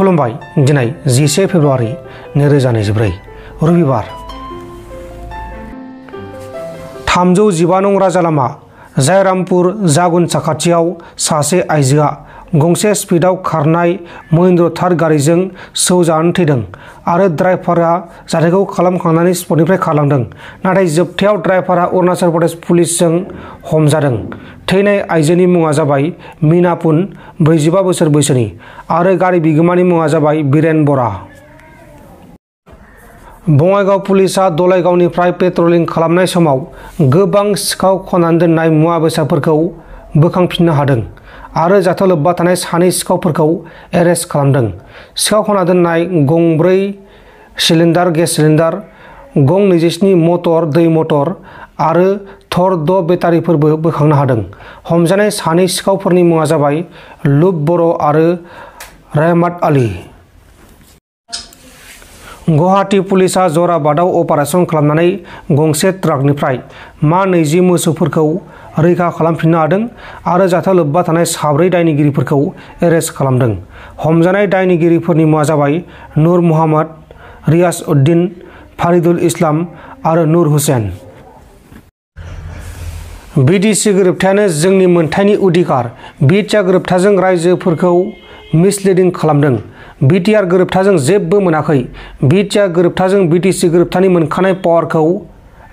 खुलुमबाय दिनै 11 फेब्रुवारि 2024 रबिबार 315 नं राजा लामा जयरामपुर जागुन साखाथियाव सासे आइजोआ गंसे स्पिडआव खारनाय महिन्द्र थार गारिजों सौजानानै थैदों आरो ड्राइभारआ जाथायखौ खालामखांनानै स्पटनिफ्राय खारलांदों। नाथाय जोबथायाव ड्राइभारआ अरुणाचल प्रदेश पुलिसजों हमजादों। थैनाय आइजोनि मुङा जाबाय मीना पुन 45 बोसोर बैसोनि आरो गारि बिगोमानि मुङा जाबाय बीरेन बरा। बङाइगाव पुलिसआ दलाइगावनिफ्राय पेट्रलिं खालामनाय समाव गोबां सिखाव खनानै दोननाय मुवा बेसादफोरखौ बोखांफिननो हादों आरो जाथायाव लोब्बा थानाय सानै सिखावफोरखौ एरेस्ट खालामदों। सिखाव खना दोननाय गंब्रै सिलिन्डार गेस सिलिन्डार, गं 27 मटर दै मटर आरो थर 6 बेटारिफोरबो बोखांनो हादों। हमजानाय सानै सिखावफोरनि मुङा जाबाय लुब बर' आरो रहमत आली। गुवाहाटी पुलिसआ जराबादआव अपारेशन खालामनानै गंसे ट्राकनिफ्राय मा 20 मोसौफोरखौ रैखा खालामफिननो हादों आरो जाथायाव लोब्बा थानाय 4 दायनिगिरिफोरखौ एरेस्ट खालामदों। हमजानाय दायनिगिरिफोरनि मुङा जाबाय नूर मोहम्मद, रियाज उद्दीन, फारिदुल इस्लाम आरो नूर हुसैन। बिटिसि गोरोबथायानो जोंनि मोनथायनि अधिकार। बिटिआर गोरोबथाजों रायजोफोरखौ मिसलिडिं खालामदों। बिटिआर गोरोबथाजों जेबो मोनाखै। बिटिआर गोरोबथाजों बिटिसि गोरोबथानि मोनखानाय पावारखौ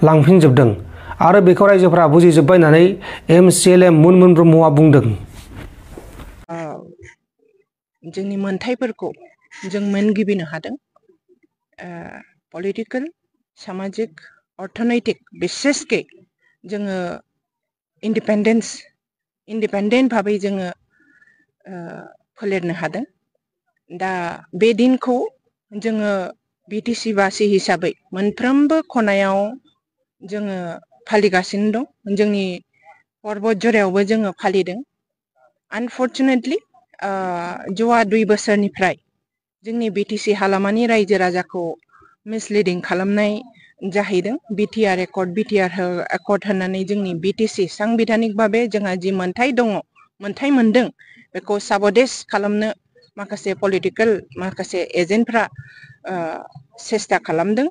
लांफिनजोबदों आरो बेखौ रायजोफोरा बुजिजोब्बाय होननानै एमसिएलए मुनमुन ब्रह्मआ बुंदों। जोंनि मोनथायफोरखौ जों मोनगिबिनो हादों। पलिटिकल, सामाजिक, अर्थनैतिक बिसेसके जोङो इन्डिपेन्डेन्ट भाबै जोङो फोलेरनो हादों। दा बे दिनखौ जोङो बिटिसि बासि हिसाबै मोनफ्रोमबो खनायाव जोङो फालिगासिनो दं। जोंनि पर्बत जरायावबो जोङो फालिदों। आनफर्चुनेटलि जवा 2 बोसोरनिफ्राय जोंनि बिटिसि हालामानि रायजो राजाखौ मिसलिडिं खालामनाय जाहैदों। बिटिआर एकर्ड होननानै जोंनि बिटिसि सांबिधानिक भाबै जोंहा जि मोनथाय दङ, मोनथाय मोनदों, बेखौ साबदेस खालामनो माखासे पलिटिकेल माखासे एजेन्टफ्रा सेस्था खालामदों।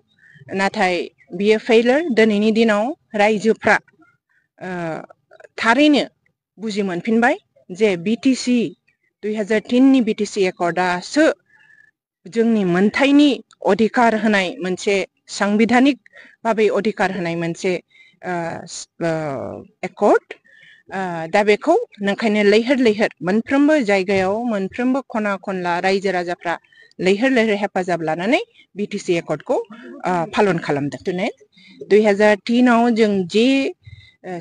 नाथाय बियो फेइलार। दिनैनि दिनाव रायजोफ्रा थारैनो बुजि मोनफिनबाय जे बिटिसि 2003 नि बिटिसि एकर्डआसो जोंनि मोनथायनि अधिकार होनाय मोनसे सांबिधानिक भाबै अधिकार होनाय मोनसे एकर्ड। दा बेखौ नंखायनो लैहोर लैहोर मोनफ्रोमबो जायगायाव मोनफ्रोमबो खना खनला रायजो राजाफ्रा लैहोर लैहोर हेफाजाब लानानै बिटिसि एकर्डखौ पालन खालामदों। 2003 आव जों जे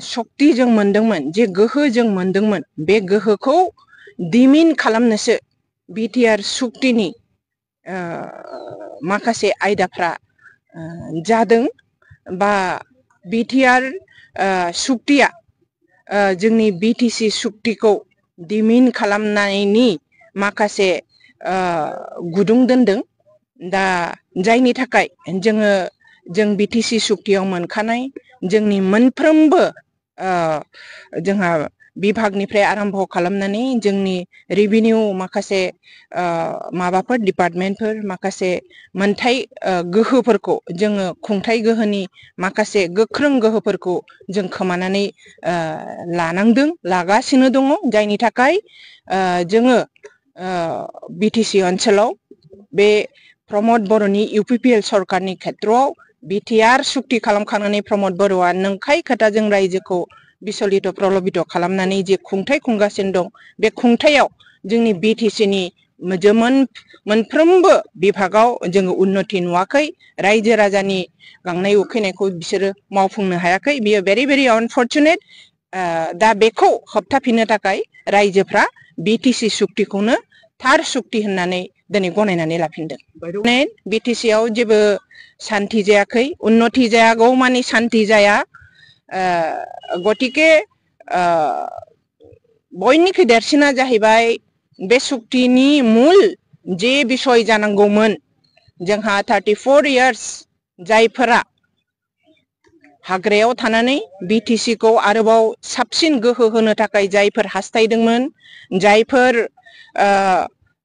शक्ति जों मोनदोंमोन, जे गोहो जों मोनदोंमोन, बे गोहोखौ दिमिन खालामनोसो बिटिआर सुक्तिनि माखासे आयदाफ्रा जादों बा बिटिआर सुक्तिया जोंनि बिटिसि सुक्तिखौ दिमिन खालामनायनि माखासे गुदुं दोनदों। दा जायनि थाखाय जों बिटिसि सुक्तियाव मोनखानाय जोंनि मोनफ्रोमबो जोंहा बिभागनिफ्राय आरम्भ खालामनानै जोंनि रेभिनिउ माखासे माबाफोर डिपार्टमेन्टफोर माखासे मोनथाय गोहोफोरखौ जोङो खुंथाय गोहोनि माखासे गोख्रों गोहोफोरखौ जों खोमानानै लागासिनो दङ। जायनि थाखाय जोङो बिटिसि ओनसोलाव बे प्रमद बर'नि इउपिपिएल सरकारनि खेत्रआव बिटिआर सुक्ति खालामखांनानै प्रमद बर'आ नंखाय खोथाजों रायजोखौ बिसलित प्रलबित खालामनानै जे खुंथाय खुंगासिनो दं, बे खुंथायाव जोंनि बिटिसिनि मोनफ्रोमबो बिभागाव जोङो उन्नति नुवाखै। रायजो राजानि गांनाय उखैनायखौ बिसोरो मावफुंनो हायाखै। बियो भेरि भेरि आनफर्चुनेट। दा बेखौ होबथाफिननो थाखाय रायजोफ्रा बिटिसि सुक्तिखौनो थार सुक्ति होननानै दिनै गनायनानै लाफिनदों। बिटिसिआव जेबो सान्ति जायाखै, उन्नति जायागौ मानि सान्ति जाया। गतिके बयनिख्रुइ देरसिना जाहैबाय बे सुक्तिनि मुल जे बिसय जानांगौमोन। जोंहा 34 इयार्स जायफोरा हाग्रायाव थानानै बिटिसिखौ आरोबाव साबसिन गोहो होनो थाखाय जायफोर हास्थायदोंमोन, जायफोर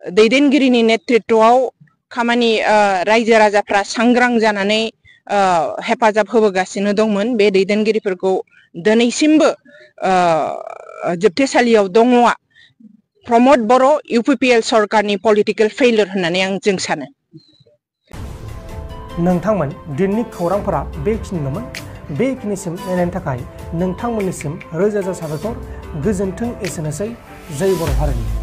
दैदेनगिरिनि नेतृत्वआव खामानि रायजो राजाफ्रा सांग्रां जानानै हेफाजाब होबोगासिनो दंमोन। बे दैदेनगिरिफोरखौ दिनैसिमबो जोबथेसालियाव दङआ प्रमद बर' UPPL सरकारनि पलिटिकेल फेलियर होननानै जों सानो। नोंथांमोन दिननि खौरांफोरा बेखिनिल'मोन। बेखिनिसिम नायनायनि थाखाय नोंथांमोननिसिम रोजा रोजा साबायखर। गोजोन्थों। एसेनोसै। जय बर' हारिनि।